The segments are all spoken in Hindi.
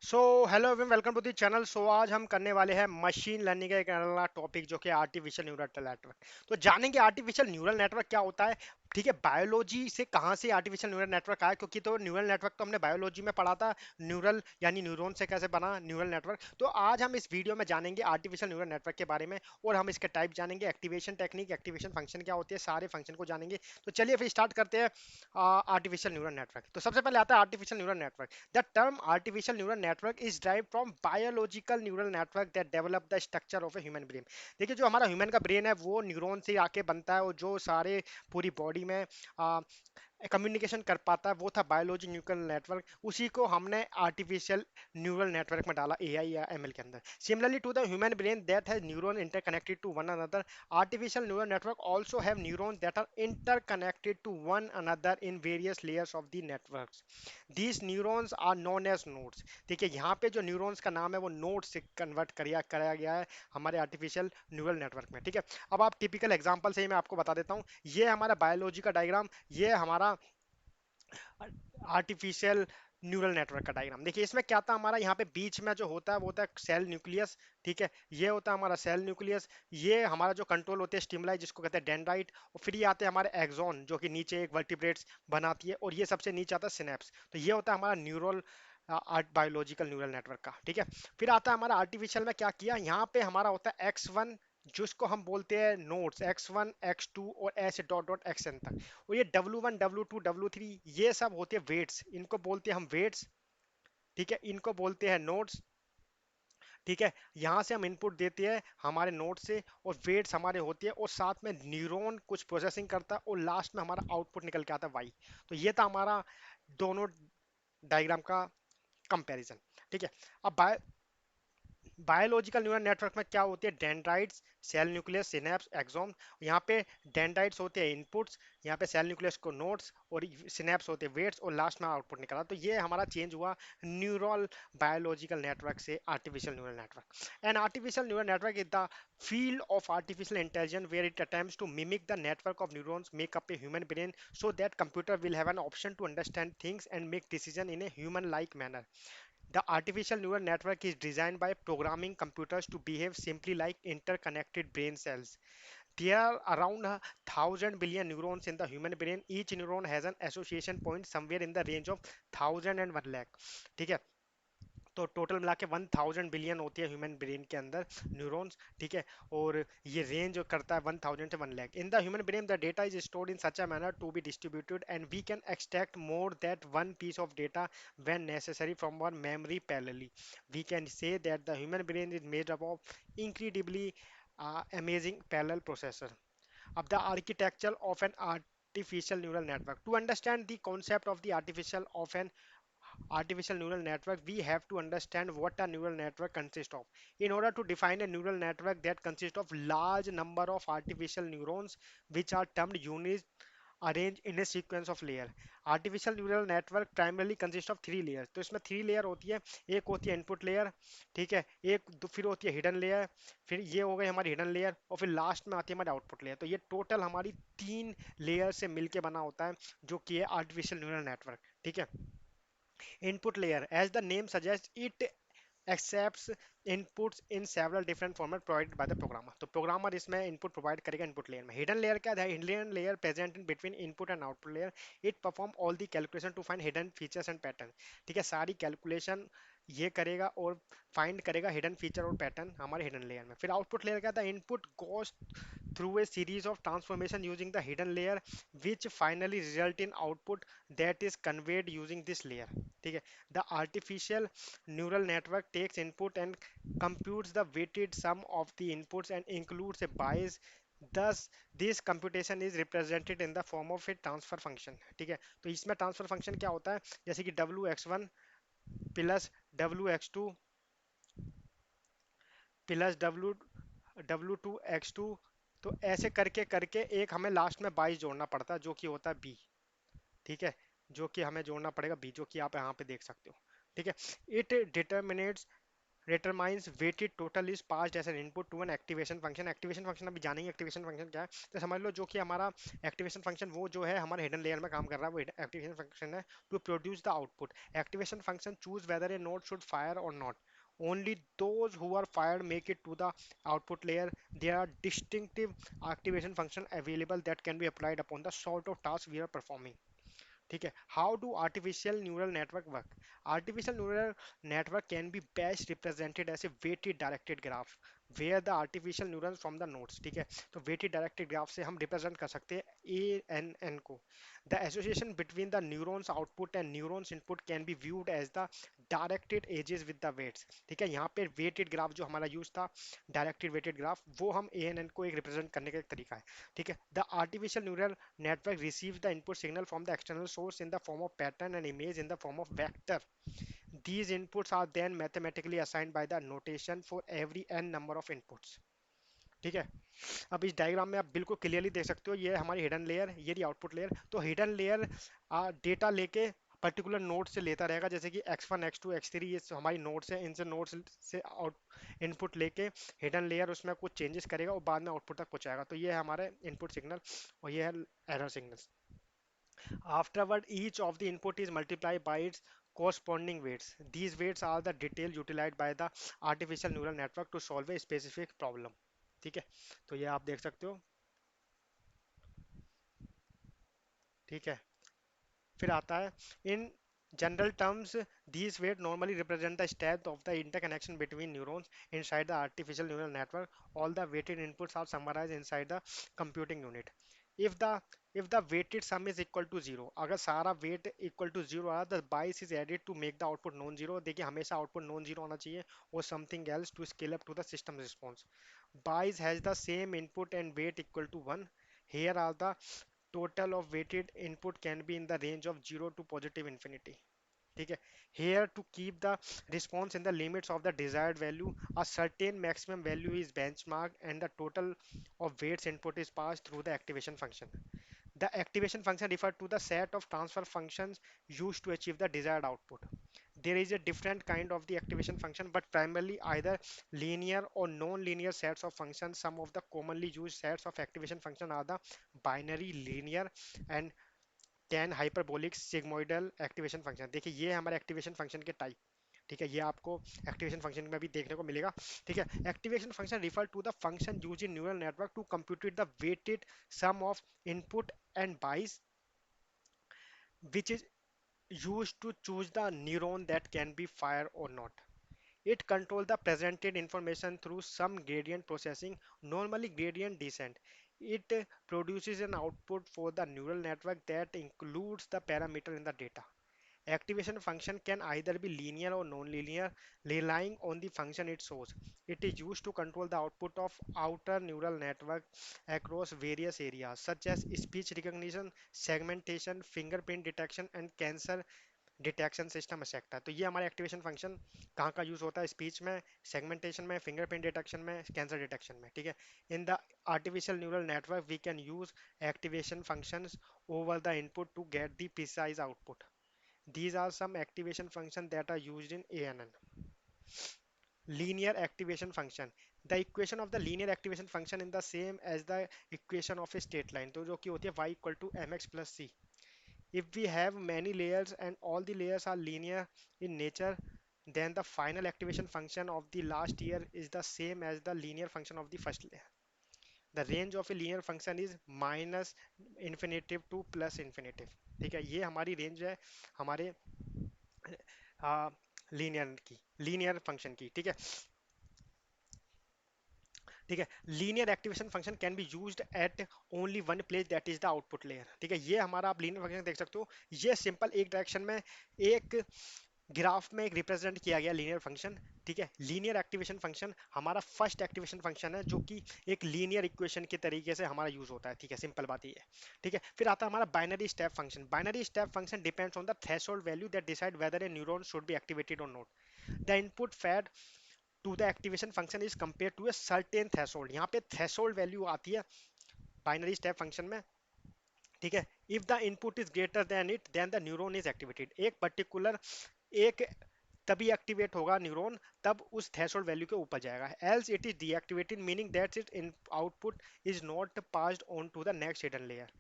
So hello everyone, welcome to the channel. आज हम करने वाले हैं मशीन लर्निंग का एक नया टॉपिक जो कि आर्टिफिशियल न्यूरल नेटवर्क। तो जानेंगे आर्टिफिशियल न्यूरल नेटवर्क क्या होता है। ठीक है, बायोलॉजी से कहाँ से आर्टिफिशियल न्यूरल नेटवर्क आया, क्योंकि तो न्यूरल नेटवर्क तो हमने बायोलॉजी में पढ़ा था। न्यूरल यानी न्यूरॉन से कैसे बना न्यूरल नेटवर्क। तो आज हम इस वीडियो में जानेंगे आर्टिफिशियल न्यूरल नेटवर्क के बारे में, और हम इसके टाइप जानेंगे, एक्टिवेशन टेक्निक, एक्टिवेशन फंक्शन क्या होती है, सारे फंक्शन को जानेंगे। तो चलिए फिर स्टार्ट करते हैं आर्टिफिशियल न्यूरल नेटवर्क। तो सबसे पहले आता है artificial neural network. The term artificial neural network is derived from biological neural network that develop the structure of a human brain। देखिए, जो हमारा ह्यूमन का ब्रेन है वो न्यूरॉन से आके बनता है, और जो सारे पूरी बॉडी में कम्युनिकेशन कर पाता है वो था बायोलॉजी न्यूरल नेटवर्क। उसी को हमने आर्टिफिशियल न्यूरल नेटवर्क में डाला, एआई या एमएल के अंदर। Similarly to the human brain that has neuron interconnected to one another, artificial neural network also have neurons that are interconnected to one another in various layers of the networks. These neurons are known as nodes। ठीक है, यहाँ पे जो न्यूरॉन्स का नाम है वो नोड से कन्वर्ट कराया गया है हमारे आर्टिफिशियल न्यूरल नेटवर्क में। ठीक है, अब आप टिपिकल एग्जांपल से ही मैं आपको बता देता हूँ। ये हमारा बायोलॉजी का डायग्राम, ये हमारा आर्टिफिशियल न्यूरल नेटवर्क का डायग्राम। देखिए, इसमें क्या था, हमारा यहाँ पे बीच में जो होता है वो होता है सेल न्यूक्लियस। ठीक है, ये होता है हमारा सेल न्यूक्लियस। ये हमारा जो कंट्रोल होते हैं स्टिमुलाई, जिसको कहते हैं डेंड्राइट। और फिर ये आते हैं हमारे एक्सॉन, जो कि नीचे एक वर्टिब्रेट्स बनाती है, और ये सबसे नीचे आता है सिनेप्स। तो ये होता है हमारा neural art biological neural network का। ठीक है, फिर आता है हमारा आर्टिफिशियल में क्या किया, यहाँ पे हमारा होता है एक्स 1, जिसको हम बोलते हैं नोड्स, एक्स 1 एक्स 2 और ऐसे डॉट डॉट एक्सएन तक। और ये W1 W2 W3 ये सब होते हैं वेट्स, इनको बोलते हैं हम वेट्स। ठीक है, इनको बोलते हैं नोड्स। ठीक है, यहाँ से हम इनपुट देते हैं हमारे नोड से, और वेट्स हमारे होती है, और साथ में न्यूरॉन कुछ प्रोसेसिंग करता है, और लास्ट में हमारा आउटपुट निकल के आता है वाई। तो ये था हमारा दोनों डायग्राम का कंपैरिजन। ठीक है, अब बायोलॉजिकल न्यूरल नेटवर्क में क्या होती है, dendrites, cell nucleus, synapse, axon. यहाँ पे डेंड्राइट्स होते हैं इनपुट्स, यहाँ पे सेल न्यूक्लियस को नोड्स, और सिनेप्स होते हैं वेट्स, और लास्ट में आउटपुट निकला। तो ये हमारा चेंज हुआ न्यूरल बायोलॉजिकल नेटवर्क से artificial neural network. And artificial neural network is the field of artificial intelligence where it attempts to mimic the network of neurons make up a human brain, so that computer will have an option to understand things and make decision in a human like manner. The artificial neural network is designed by programming computers to behave simply like interconnected brain cells. There are around 1,000 billion neurons in the human brain. Each neuron has an association point somewhere in the range of 1,000 and 1 lakh. ठीक है, तो टोटल मिला के 1,000 बिलियन होती है ह्यूमन ब्रेन के अंदर न्यूरॉन्स। ठीक है, और ये रेंज करता है 1,000 से 1 lakh. In the human brain the data is stored in such a manner to be distributed, and we can extract more that one piece of data when necessary from our memory parallelly. We can say that the human brain is made up of incredibly amazing parallel processor. Of the architecture of an artificial neural network. To understand the concept of the artificial neural network, we have to understand what a neural network consists of. In order to define a neural network that consists of large number of artificial neurons, which are termed units arranged in a sequence of layer. Artificial neural network primarily consists of three layers। तो इसमें थ्री लेयर होती है। एक होती है इनपुट लेयर, ठीक है, फिर होती है हिडन लेयर, फिर ये हो गई हमारी हिडन लेयर, और फिर लास्ट में आती है हमारी आउटपुट लेयर। तो ये टोटल हमारी तीन लेयर से मिलके बना होता है, जो कि है आर्टिफिशियल न्यूरल नेटवर्क। ठीक है, input layer, as the name suggests, it accepts inputs in several different format provided by the programmer। तो प्रोग्रामर इसमें इनपुट प्रोवाइड करेगा इनपुट लेयर में। हिडन लेयर क्या है, hidden layer present in between input and output layer. It perform all the calculation to find hidden features and pattern. ठीक है, सारी कैलकुलेशन ये करेगा और फाइंड करेगा हिडन फीचर और पैटर्न हमारे हिडन लेयर में। फिर आउटपुट लेयर क्या था, input goes through a series of transformation using the hidden layer, which finally result in output that is conveyed using this layer। ठीक है, the artificial neural network takes input and computes the weighted sum of the inputs and includes a bias। Thus, this computation is represented in the form of a transfer function। ठीक है, तो इसमें ट्रांसफर फंक्शन क्या होता है, जैसे कि W(x1) plus W(x2) plus W2(x2), तो ऐसे करके करके एक हमें लास्ट में 22 जोड़ना पड़ता है, जो कि होता है बी। ठीक है, जो कि हमें जोड़ना पड़ेगा बी, जो कि आप यहाँ पे देख सकते हो। ठीक है, it determinates determines weighted total is passed as an input to an activation function. Activation function अभी जानेंगे एक्टिवेशन फंक्शन क्या है। तो समझ लो जो कि हमारा एक्टिवेशन फंक्शन वो जो है हमारे हिडन लेयर में काम कर रहा है वो एक्टिवेशन फंक्शन है to produce the output. Activation function choose whether a node should fire और not. Only those who are fired make it to the output layer. There are distinctive activation function available that can be applied upon the sort of task we are performing. ठीक है। How do artificial neural network work. Artificial neural network can be best represented as a weighted directed graph where the artificial neurals from the nodes. ठीक है, तो वेटेड डायरेक्टेड ग्राफ से हम रिप्रेजेंट कर सकते हैं ए एन एन को। The association between the neurons output and neurons input can be viewed as the directed edges with the weights. ठीक है, यहाँ पे वेटेड ग्राफ जो हमारा यूज था डायरेक्टेड वेटेड ग्राफ वो हम ए एन एन को एक रिप्रेजेंट करने का एक तरीका है। ठीक है, the artificial neural network receives the input signal from the external source in the form of pattern and image in the form of vector. These inputs are then mathematically assigned by the notation for every n number of inputs. ठीक है, अब इस डायग्राम में आप बिल्कुल क्लियरली देख सकते हो ये हमारी हिडन लेयर, ये रही आउटपुट लेयर। तो हिडन लेयर डेटा लेके पर्टिकुलर नोड से लेता रहेगा, जैसे कि x1 x2 x3 ये हमारी नोड्स है, इनसे नोड्स से आउट इनपुट लेके हिडन लेयर उसमें कुछ चेंजेस करेगा और बाद में आउटपुट तक पहुंचाएगा। तो ये है हमारे इनपुट सिग्नल और ये है error signal. Afterward, each of the input is multiplied by its corresponding weights. These weights are the detail utilized by the artificial neural network to solve a specific problem. ठीक है, तो ये आप देख सकते हो। ठीक है, फिर आता है इन general terms these weights normally represent the state of the interconnection between neurons inside the artificial neural network. All the weighted inputs are summarized inside the computing unit. if the if the weighted sum is equal to zero, अगर सारा weight equal to zero आया, the bias is added to make the output non zero। देखिए हमेशा output non zero होना चाहिए और something else to scale up to the system response। bias has the same input and weight equal to 1। here are the total of weighted input can be in the range of 0 to positive infinity। ठीक है, here to keep the response in the limits of the desired value, a certain maximum value is benchmarked and the total of weights input is passed through the activation function। the activation function refers to the set of transfer functions used to achieve the desired output। there is a different kind of the activation function but primarily either linear or non-linear sets of functions। some of the commonly used sets of activation function are the binary, linear and tan hyperbolic sigmoidal activation function. देखिए ये है हमारे एक्टिवेशन फंक्शन के टाइप। ठीक है, ये आपको एक्टिवेशन फंक्शन में भी देखने को मिलेगा। ठीक है, activation function refer to the function use in neural network to compute the weighted sum of input and bias which is used to choose the neuron that can be fired or not। it controls the presented information through some gradient processing, normally gradient descent। it produces an output for the neural network that includes the parameter in the data। activation function can either be linear or non-linear, relying on the function it shows। it is used to control the output of outer neural network across various areas such as speech recognition, segmentation, fingerprint detection and cancer detection system etcetera. तो ये हमारे एक्टिवेशन फंक्शन कहाँ का यूज होता है, स्पीच में, सेगमेंटेशन में, फिंगरप्रिंट डिटेक्शन में, कैंसर डिटेक्शन में। ठीक है, in the artificial neural network we can use activation functions over the input to get the precise output. these are some activation functions that are used in ANN। linear activation function, the equation of the linear activation function in the same as the equation of a straight line। तो जो कि होती है y equal to mx plus c। if we have many layers and all the layers are linear in nature, then the final activation function of the last layer is the same as the linear function of the first layer। the range of a linear function is minus infinitive to plus infinitive। ठीक है, ये हमारी रेंज है हमारे लीनियर की, लीनियर फंक्शन की। ठीक है, ठीक है, linear activation function can be used eight only one place that is the output layer. ठीक है, ये हमारा आप लीनियर फंक्शन देख सकते हो, ये सिंपल एक डायरेक्शन में एक ग्राफ में एक रिप्रेजेंट किया गया लीनियर फंक्शन। ठीक है, लीनियर एक्टिवेशन फंक्शन हमारा फर्स्ट एक्टिवेशन फंक्शन है जो कि एक लीनियर इक्वेशन के तरीके से हमारा यूज होता है। ठीक है, सिंपल बात ये है। ठीक है, फिर आता है हमारा binary step function. Binary step function depends on the threshold value that decide whether a neuron should be activated or not. The input fed to the activation function is compare to a certain threshold. यहाँ पे थ्रेशोल्ड वैल्यू आती है बाइनरी स्टेप फंक्शन में। ठीक है, if the input is greater than it then the neuron is activated. एक पर्टिकुलर एक तभी एक्टिवेट होगा न्यूरॉन, तब उस थ्रेशोल्ड वैल्यू के ऊपर जाएगा, else it is deactivated meaning that it in output is not passed on to the next hidden layer.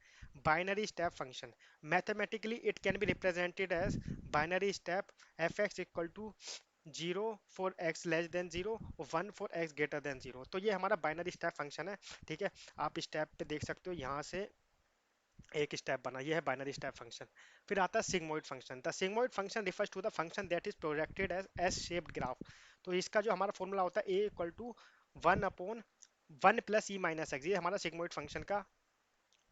Binary step function, mathematically it can be represented as binary step F X equal to 0 for X less than 0, 1 for X greater than 0। तो ये हमारा बाइनरी स्टेप फंक्शन है, ठीक है। आप स्टेप पे देख सकते हो यहाँ से एक स्टेप बना, ये है बाइनरी स्टेप फंक्शन। फिर आता है sigmoid function. The sigmoid function refers to the function that is projected as S shaped graph. तो इसका जो हमारा फॉर्मूला होता है A equal to 1/1 plus E minus X, ये हमारा सिग्मोइड फंक्शन का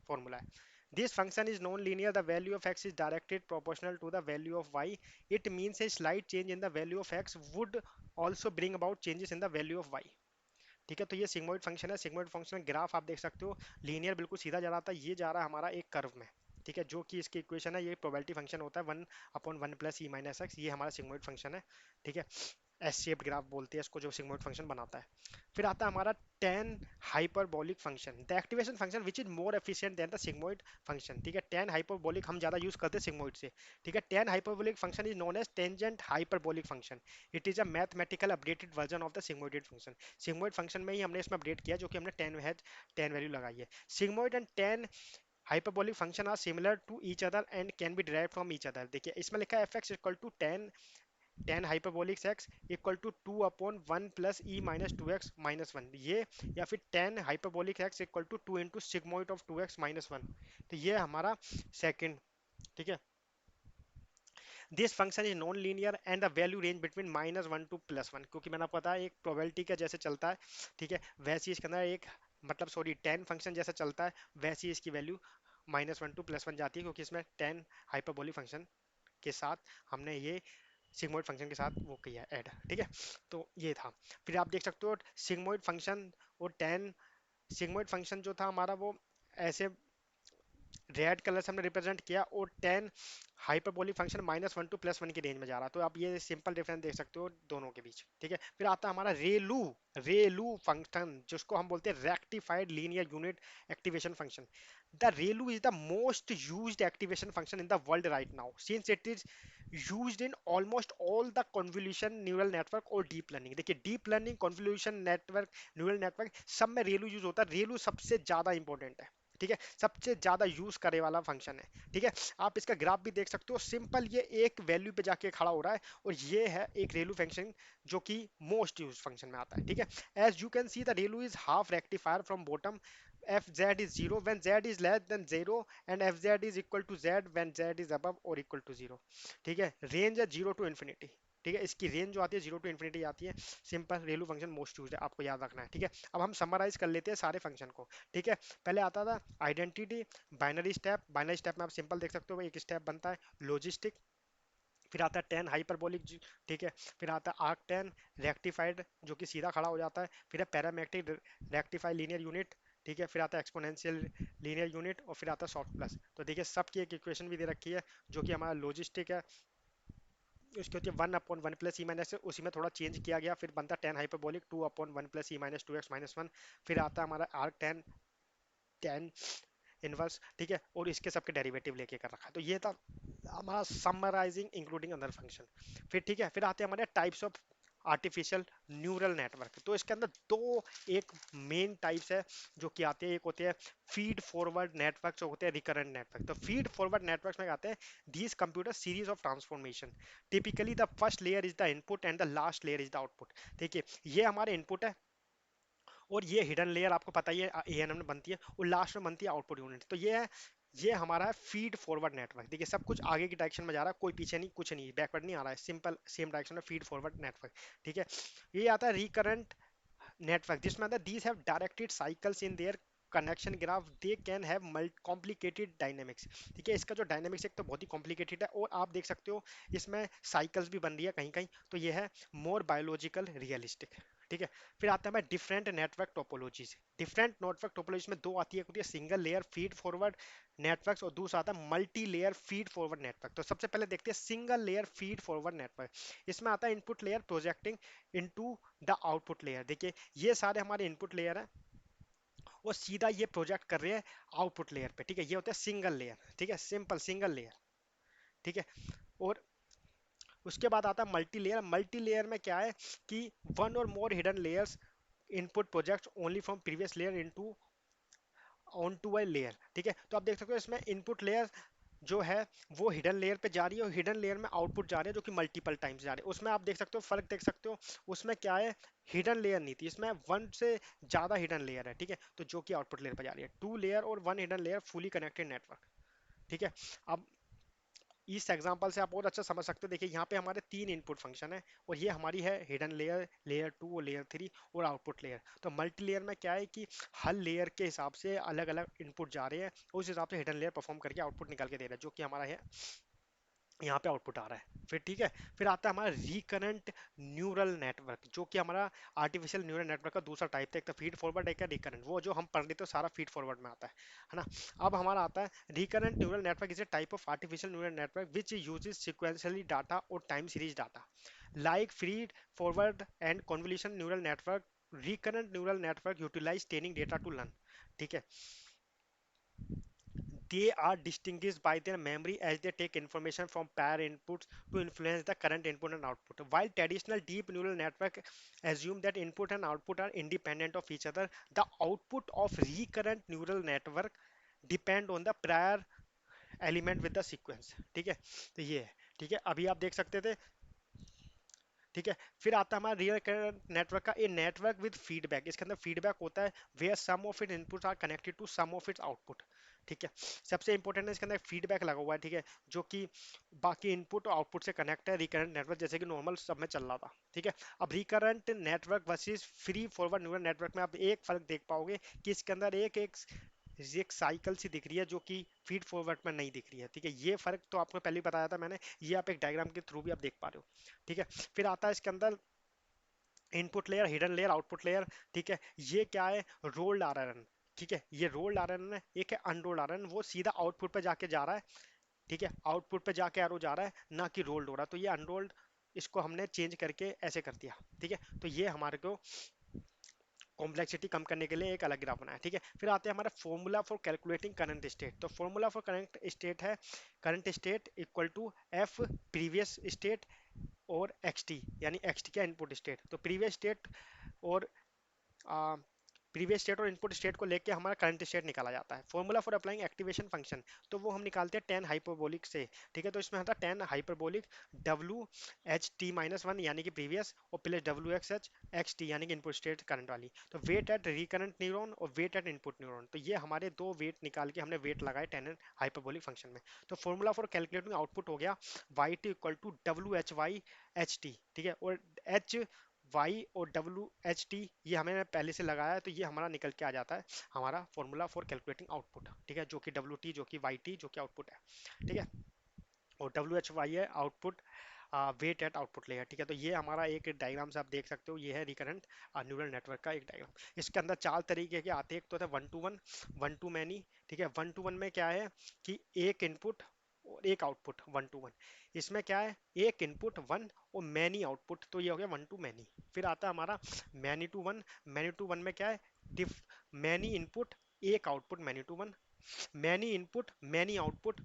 फॉर्मूला है। This function is non-linear. The value of x is directed proportional to the value of y. It means a slight change in the value of x would also bring about changes in the value of y. ठीक है, तो ये सिग्मोइड फंक्शन है। सिग्मोइड फंक्शन में ग्राफ आप देख सकते हो, लीनियर बिल्कुल सीधा जा रहा था, ये जा रहा है हमारा एक कर्व में, ठीक है, जो कि इसकी इक्वेशन है, ये प्रोबेबिलिटी फंक्शन होता है 1/1 प्लस ई माइनस एक्स, ये हमारा सिग्मोइड फंक्शन है, ठीक है। एस शेप्ड ग्राफ बोलते हैं इसको, जो सिग्मोइड फंक्शन बनाता है। फिर आता है हमारा ten hyperbolic function, the activation function which is more efficient then the sigmoid function, ठीक है। टेन हाइपरबोलिक हम ज्यादा यूज करते हैं सिग्मोइड से, ठीक है। Tan hyperbolic function is known as tangent hyperbolic function. It is a mathematical updated version of the sigmoid function. Sigmoid function में ही हमने इसमें अपडेट किया, जो कि हमने टेन वैल्यू लगाई है। Sigmoid and ten hyperbolic function are similar to each other and can be derived from each other। देखिए इसमें लिखा है fx equal to tan hyperbolic x equal to 2/1 plus E minus 2x-1, ये, या फिर tan hyperbolic x equal to 2 into sigmoid of 2x-1। तो ये हमारा सेकंड, ठीक है। This function is non linear and the value range between -1 to +1, क्योंकि मैंने आपको बताया एक प्रोबेबिलिटी का जैसे चलता है, ठीक है, वैसे ही इसके अंदर एक, मतलब सॉरी, टेन फंक्शन जैसा चलता है, वैसे ही इसकी वैल्यू -1 टू +1 जाती है, क्योंकि इसमें टेन हाइपरबोलिक फंक्शन के साथ हमने ये सिग्मोइड फंक्शन के साथ वो किया ऐड, ठीक है। तो ये था। फिर आप देख सकते हो सिग्मोइड फंक्शन और टेन, सिग्मोइड फंक्शन जो था हमारा वो ऐसे रेड कलर से हमने रिप्रेजेंट किया, और टेन हाइपरबोलिक फंक्शन -1 टू +1 की रेंज में जा रहा है। तो आप ये सिंपल डिफरेंस देख सकते हो दोनों के बीच, ठीक है। फिर आता है हमारा रेलू, रेलू फंक्शन, जिसको हम बोलते हैं rectified linear unit activation function. The ReLU is the most used activation function in the world right now, since it is used in almost all the convolution neural network or deep learning. देखिए deep learning, convolution network, neural network, सब में रेलू यूज होता है। रेलू सबसे ज्यादा इंपॉर्टेंट है, ठीक है, सबसे ज्यादा यूज करे वाला फंक्शन है, ठीक है। आप इसका ग्राफ भी देख सकते हो, सिंपल ये एक वैल्यू पे जाके खड़ा हो रहा है, और ये है एक रेलू फंक्शन जो कि मोस्ट यूज फंक्शन में आता है, ठीक है। As you can see the ReLU is half rectifier from bottom, F Z is zero when Z is less than zero, and F Z is equal to Z when Z is above or equal to zero, ठीक है। रेंज है 0 to infinity, ठीक है, इसकी रेंज जो आती है 0 to infinity आती है। सिंपल रेलू फंक्शन मोस्ट यूज है, आपको याद रखना है, ठीक है। अब हम समराइज कर लेते हैं सारे फंक्शन को, ठीक है। पहले आता था identity, binary step, binary step में आप सिंपल देख सकते हो, एक स्टेप बनता है लॉजिस्टिक। फिर आता है टेन हाइपरबोलिक, ठीक है। फिर आता है आर्क टेन रेक्टिफाइड, जो कि सीधा खड़ा हो जाता है। फिर है पैरामेट्रिक रेक्टिफाई लीनियर यूनिट, ठीक है। फिर आता है एक्सपोनेंशियल लीनियर यूनिट, और फिर आता है सॉफ्ट प्लस। तो देखिए सबकी एक इक्वेशन भी दे रखी है, जो कि हमारा लॉजिस्टिक है, उसकी होती है 1/1 प्लस ई माइनस, उसी में थोड़ा चेंज किया गया, फिर बनता है टेन हाइपरबोलिक 2/1 प्लस ई माइनस 2x-1। फिर आता है हमारा आर्क टेन, टेन इनवर्स, ठीक है, और इसके सबके डेरिवेटिव लेके कर रखा है। तो ये था हमारा समराइजिंग इंक्लूडिंग अदर फंक्शन। फिर ठीक है, फिर आते हैं हमारे types of artificial neural network. तो इसके अंदर दो एक मेन टाइप्स है जो कि आते हैं, एक होते हैं फीड फॉरवर्ड नेटवर्क, जो होते हैं रिकरेंट नेटवर्क। तो फीड फॉरवर्ड नेटवर्क में आते हैं these computer series of transformation, typically the first layer is the input and the last layer is the output. देखिए ये हमारे इनपुट है, और ये हिडन लेयर आपको पता ही है एएनएम में बनती है, और लास्ट में बनती है आउटपुट यूनिट। तो ये है, ये हमारा है फीड फॉरवर्ड नेटवर्क। देखिए सब कुछ आगे की डायरेक्शन में जा रहा है, कोई पीछे नहीं, कुछ नहीं, बैकवर्ड नहीं आ रहा है, सिंपल सेम डायरेक्शन में फीड फॉरवर्ड नेटवर्क, ठीक है। ये आता है रिकरेंट नेटवर्क, जिसमें आता है these have directed cycles in their connection graph, they can have complicated dynamics. ठीक है, इसका जो डायनेमिक्स एक तो बहुत ही कॉम्प्लिकेटेड है, और आप देख सकते हो इसमें साइकिल्स भी बन रही है कहीं कहीं, तो ये है मोर बायोलॉजिकल रियलिस्टिक, ठीक है। फिर आता है मैं different network topologies. Different network topology में दो आती है, एक होती है single layer feed forward networks, और दूसरा आता है multi layer feed forward network. तो सबसे पहले देखते हैं single layer feed forward network. इसमें आता है input layer projecting into the output layer. देखिए ये सारे हमारे इनपुट लेयर है, वो सीधा ये प्रोजेक्ट कर रहे हैं आउटपुट लेयर पे, ठीक है। ये होता है सिंगल लेयर, ठीक है, सिंपल सिंगल लेयर, ठीक है। और उसके बाद आता है मल्टी लेयर। मल्टी लेयर में क्या है कि one or more hidden layers input project only from previous layer into on to a layer. ठीक है, तो आप देख सकते हो इसमें इनपुट लेयर जो है वो हिडन लेयर पे जा रही है और हिडन लेयर में आउटपुट जा रहे हैं जो कि मल्टीपल टाइम्स जा रहे हैं। उसमें आप देख सकते हो फर्क देख सकते हो, उसमें क्या है, हिडन लेयर नहीं थी, इसमें वन से ज्यादा हिडन लेयर है। ठीक है, तो जो कि आउटपुट लेयर पे जा रही है, टू लेयर और one hidden layer fully connected network. ठीक है, अब इस एग्जांपल से आप और अच्छा समझ सकते हो। देखिए यहाँ पे हमारे तीन इनपुट फंक्शन है और ये हमारी है हिडन लेयर, लेयर टू और लेयर थ्री और आउटपुट लेयर। तो मल्टी लेयर में क्या है कि हर लेयर के हिसाब से अलग अलग इनपुट जा रहे हैं, उस हिसाब से हिडन लेयर परफॉर्म करके आउटपुट निकाल के दे रहा है, जो कि हमारा है यहाँ पे आउटपुट आ रहा है। फिर ठीक है, फिर आता है हमारा रिकरेंट न्यूरल नेटवर्क, जो कि हमारा आर्टिफिशियल न्यूरल नेटवर्क का दूसरा टाइप था। एक तो फीड फॉरवर्ड, एक है रिकरेंट, वो जो हम पढ़ लेते हो सारा फीड फॉरवर्ड में आता है ना। अब हमारा आता है recurrent neural network is a type of artificial neural network which uses sequentially data or time series data like feed forward and convolution neural network. Recurrent neural network utilize training data to learn. ठीक है, they are distinguished by their memory as they take information from prior inputs to influence the current input and output. While traditional deep neural network assume that input and output are independent of each other, the output of recurrent neural network depend on the prior element with the sequence. ठीक है, तो ये है। ठीक है, अभी आप देख सकते थे। ठीक है, फिर आता है हमारा रियल नेटवर्क का ए नेटवर्क विद फीडबैक। इसके अंदर फीडबैक होता है where some of it inputs are connected to some of its output. ठीक है, सबसे इंपॉर्टेंट है इसके अंदर फीडबैक लगा हुआ है। ठीक है, जो कि बाकी इनपुट और आउटपुट से कनेक्ट है रिकरेंट नेटवर्क, जैसे कि नॉर्मल सब में चल रहा था। ठीक है, अब recurrent network versus free forward neural network में आप एक फर्क देख पाओगे कि इसके अंदर एक एक एक साइकिल सी दिख रही है जो कि फीड फॉरवर्ड में नहीं दिख रही है। ठीक है, ये फर्क तो आपको पहले ही बताया था मैंने, ये आप एक डायग्राम के थ्रू भी आप देख पा रहे हो। ठीक है, फिर आता है इसके अंदर input layer, hidden layer, output layer. ठीक है, ये क्या है, रोल्ड आरएनएन। ठीक है, ये रोल्ड आरएनएन है, एक है अनरोल्ड आरएनएन, वो सीधा आउटपुट पे जाके जा रहा है। ठीक है, आउटपुट पे जाके एरो जा रहा है, ना कि रोल्ड हो रहा है। तो ये अनरोल्ड, इसको हमने चेंज करके ऐसे कर दिया। ठीक है, तो ये हमारे को कॉम्प्लेक्सिटी कम करने के लिए एक अलग ग्राफ बनाया। ठीक है, फिर आते हैं हमारा formula for calculating current state. तो फॉर्मूला फॉर करंट स्टेट है current state equal to f previous state और एक्स टी, यानी एक्स टी का इनपुट स्टेट। तो प्रीवियस स्टेट और प्रीवियस स्टेट और इनपुट स्टेट को लेके हमारा करंट स्टेट निकाला जाता है। Formula for applying activation function, तो वो हम निकालते हैं टेन हाइपरबोलिक से। ठीक है, तो इसमें आता है tan hyperbolic W h T minus one यानी कि प्रीवियस, और plus W x H x t यानी कि इनपुट स्टेट करंट वाली। तो वेट एट रिकरेंट न्यूरॉन और वेट एट इनपुट न्यूरॉन, तो ये हमारे दो वेट निकाल के हमने वेट लगाए टेन हाइपरबोलिक फंक्शन में। तो फॉर्मूला फॉर कैलकुलेटिंग आउटपुट हो गया वाई टी इक्वल टू डब्ल्यू एच वाई एच टी। ठीक है, और एच वाई और डब्ल्यू एच टी ये हमें पहले से लगाया है, तो ये हमारा निकल के आ जाता है हमारा फॉर्मूला फॉर कैलकुलेटिंग आउटपुट। ठीक है, जो कि डब्ल्यू टी, जो कि वाई टी, जो कि आउटपुट है। ठीक है, और डब्ल्यू एच वाई है output, weight at output layer. ठीक है, तो ये हमारा एक डायग्राम से आप देख सकते हो, ये है रिकरेंट न्यूरल नेटवर्क का एक डायग्राम। इसके अंदर चार तरीके के आते हैं, एक तो होता है one two one, one two many. ठीक है, वन टू वन में क्या है कि एक इनपुट और एक आउटपुट, वन टू वन। इसमें क्या है, एक इनपुट वन और मैनी आउटपुट, तो ये हो गया वन टू मैनी। फिर आता है हमारा many to one. Many to one में क्या है, डिफ मैनी इनपुट एक output, many to one. Many input many output,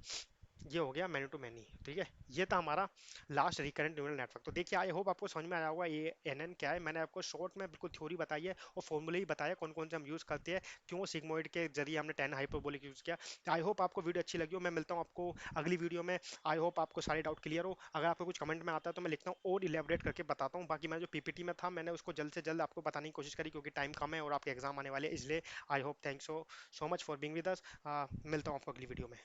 ये हो गया मैनी टू मैनी। ठीक है, ये था हमारा लास्ट रिकरेंट न्यूरल नेटवर्क। तो देखिए, आई होप आपको समझ में आया होगा ये एनएन क्या है। मैंने आपको शॉर्ट में बिल्कुल थ्योरी बताई है और फॉर्मूले ही बताया कौन कौन से हम यूज करते हैं, क्यों सिग्मोइड के जरिए हमने टेन हाइपरबोलिक यूज किया। आई होप आपको वीडियो अच्छी लगी हो। मैं मिलता हूँ आपको अगली वीडियो में। आई होप आपको सारे डाउट क्लियर हो। अगर आपको कुछ कमेंट में आता है तो मैं लिखता हूँ और इलेबोरेट करके बताता हूँ। बाकी मैं जो पीपीटी में था मैंने उसको जल्द से जल्द आपको बताने की कोशिश करी, क्योंकि टाइम कम है और आपके एग्जाम आने वाले हैं, इसलिए I hope, thanks so much for being with us. मिलता हूँ आपको अगली वीडियो में।